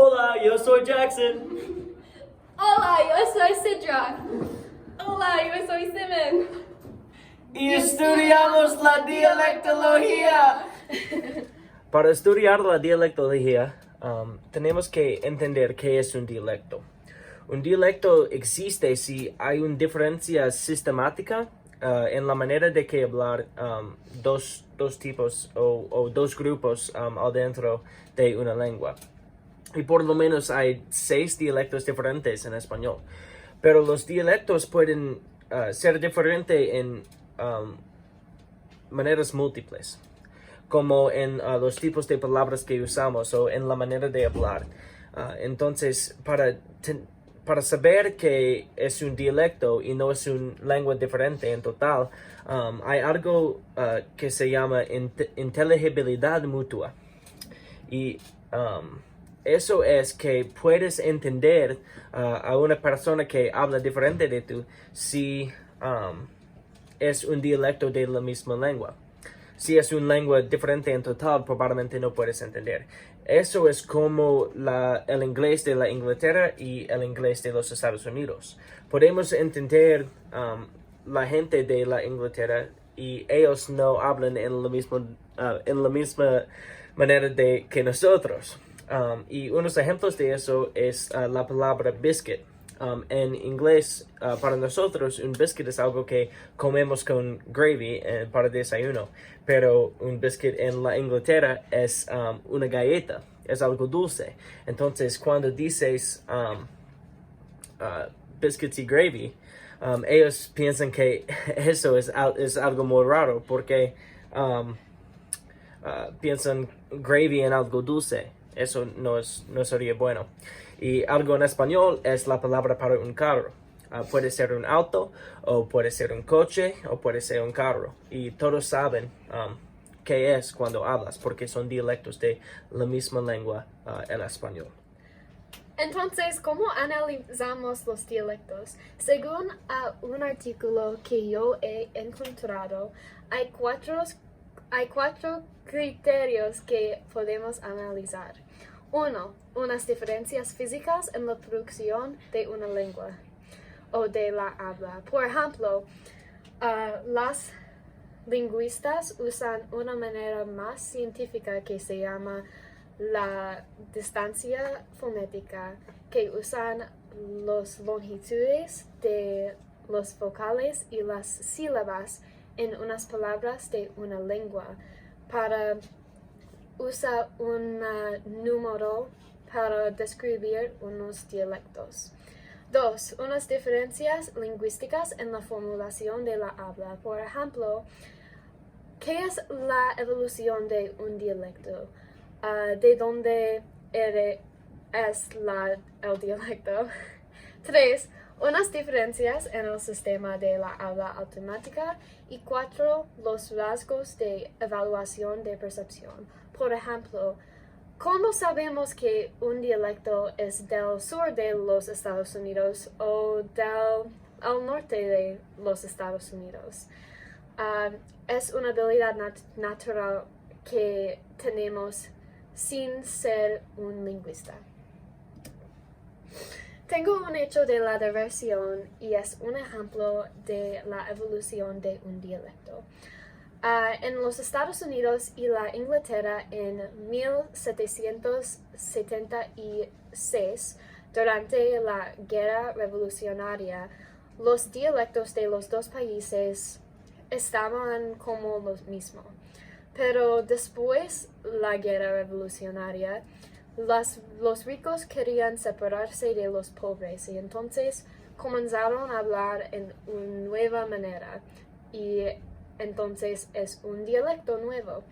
Hola, yo soy Jackson. Hola, yo soy Sidra. Hola, yo soy Simon. Y estudiamos la dialectología. Para estudiar la dialectología, tenemos que entender qué es un dialecto. Un dialecto existe si hay una diferencia sistemática en la manera de que hablar dos tipos o dos grupos adentro de una lengua. Y por lo menos hay 6 dialectos diferentes en español. Pero los dialectos pueden ser diferentes en maneras múltiples, como en los tipos de palabras que usamos o en la manera de hablar. Entonces, para saber que es un dialecto y no es una lengua diferente en total, hay algo que se llama inteligibilidad mutua. Y eso es que puedes entender a una persona que habla diferente de tú si es un dialecto de la misma lengua. Si es una lengua diferente en total, probablemente no puedes entender. Eso es como el inglés de la Inglaterra y el inglés de los Estados Unidos. Podemos entender la gente de la Inglaterra y ellos no hablan en la misma manera que nosotros. Y unos ejemplos de eso es la palabra biscuit. En inglés, para nosotros, un biscuit es algo que comemos con gravy para desayuno. Pero un biscuit en la Inglaterra es una galleta, es algo dulce. Entonces, cuando dices biscuits y gravy, ellos piensan que eso es algo muy raro porque piensan gravy en algo dulce. Eso no sería bueno. Y algo en español es la palabra para un carro. Puede ser un auto, o puede ser un coche, o puede ser un carro. Y todos saben qué es cuando hablas, porque son dialectos de la misma lengua, el español. Entonces, ¿cómo analizamos los dialectos? Según un artículo que yo he encontrado, hay cuatro criterios que podemos analizar. 1. Unas diferencias físicas en la producción de una lengua o de la habla. Por ejemplo, las lingüistas usan una manera más científica que se llama la distancia fonética, que usan las longitudes de los vocales y las sílabas en unas palabras de una lengua para usar un número para describir unos dialectos. 2. Unas diferencias lingüísticas en la formulación de la habla. Por ejemplo, ¿qué es la evolución de un dialecto? ¿De dónde es el dialecto? 3. Unas diferencias en el sistema de la habla automática. Y 4. Los rasgos de evaluación de percepción. Por ejemplo, ¿cómo sabemos que un dialecto es del sur de los Estados Unidos o del norte de los Estados Unidos? Es una habilidad natural que tenemos sin ser un lingüista. Tengo un hecho de la diversión y es un ejemplo de la evolución de un dialecto. En los Estados Unidos y la Inglaterra en 1776, durante la Guerra Revolucionaria, los dialectos de los dos países estaban como lo mismo. Pero después la Guerra Revolucionaria, los ricos querían separarse de los pobres y entonces comenzaron a hablar en una nueva manera y entonces es un dialecto nuevo.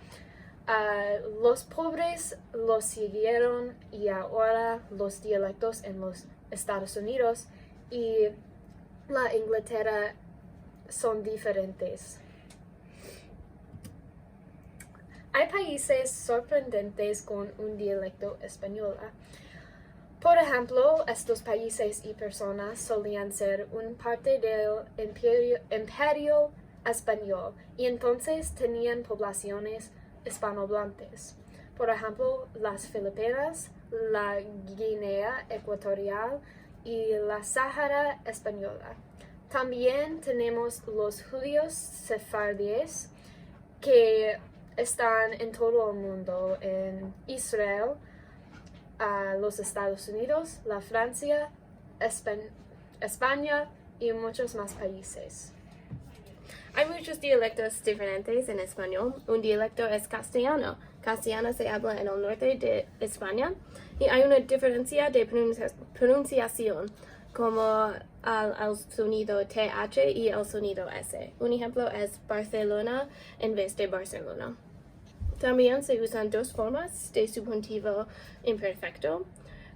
Los pobres los siguieron y ahora los dialectos en los Estados Unidos y la Inglaterra son diferentes. Hay países sorprendentes con un dialecto español. Por ejemplo, estos países y personas solían ser una parte del imperio español y entonces tenían poblaciones hispanohablantes. por ejemplo, las Filipinas, la Guinea Ecuatorial y la Sahara Española. También tenemos los judíos sefardíes que están en todo el mundo, en Israel, los Estados Unidos, la Francia, España y muchos más países. Hay muchos dialectos diferentes en español. Un dialecto es castellano. Castellano se habla en el norte de España y hay una diferencia de pronunciación, como al sonido TH y al sonido S. Un ejemplo es Barcelona en vez de Barcelona. También se usan dos formas de subjuntivo imperfecto.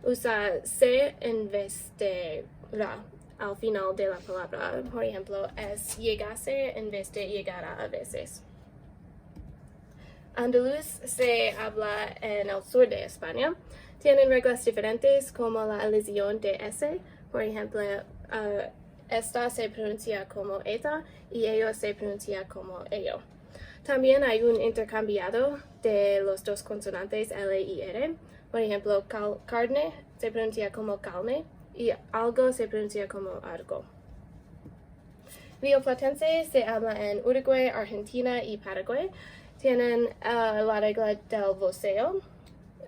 Usa se en vez de ra al final de la palabra. Por ejemplo, es llegase en vez de llegara a veces. Andaluz se habla en el sur de España. Tienen reglas diferentes como la elisión de S. Por ejemplo, esta se pronuncia como eta y ello se pronuncia como ello. También hay un intercambiado de los dos consonantes L y R. Por ejemplo, carne se pronuncia como calne y algo se pronuncia como algo. Rioplatense se habla en Uruguay, Argentina y Paraguay. Tienen la regla del voceo.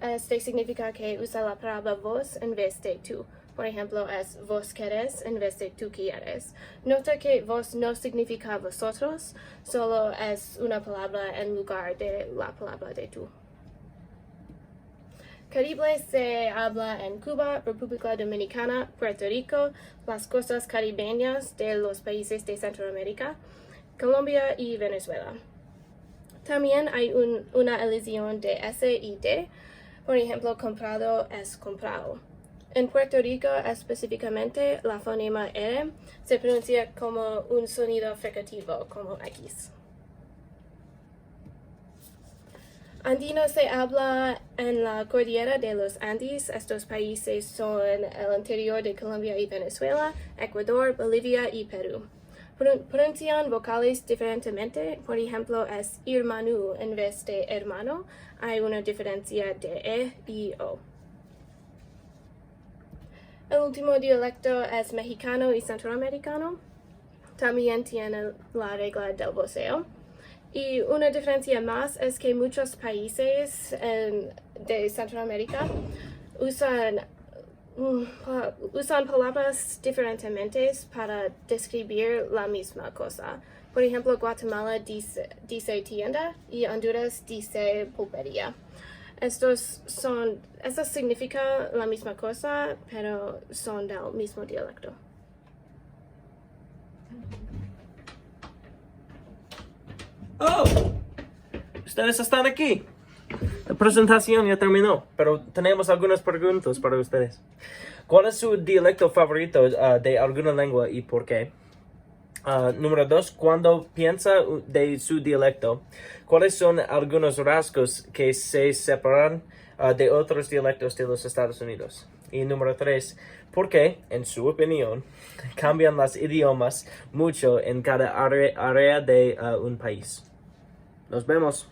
Este significa que usa la palabra vos en vez de tú. Por ejemplo, es vos querés en vez de tú quieres. Nota que vos no significa vosotros, solo es una palabra en lugar de la palabra de tú. Caribe se habla en Cuba, República Dominicana, Puerto Rico, las costas caribeñas de los países de Centroamérica, Colombia y Venezuela. También hay una elisión de S y D. Por ejemplo, comprado es comprado. En Puerto Rico, específicamente, la fonema R se pronuncia como un sonido fricativo, como X. Andino se habla en la cordillera de los Andes. Estos países son el interior de Colombia y Venezuela, Ecuador, Bolivia y Perú. Pronuncian vocales diferentemente. Por ejemplo, es hermano en vez de hermano. Hay una diferencia de E y O. El último dialecto es mexicano y centroamericano. También tiene la regla del voceo. Y una diferencia más es que muchos países de Centroamérica usan palabras diferentemente para describir la misma cosa. Por ejemplo, Guatemala dice tienda y Honduras dice pulpería. Esto significa la misma cosa, pero son del mismo dialecto. ¡Oh! Ustedes están aquí. La presentación ya terminó, pero tenemos algunas preguntas para ustedes. ¿Cuál es su dialecto favorito de alguna lengua y por qué? Número 2, cuando piensa de su dialecto, ¿cuáles son algunos rasgos que se separan de otros dialectos de los Estados Unidos? Y número 3, ¿por qué, en su opinión, cambian los idiomas mucho en cada área de un país? Nos vemos.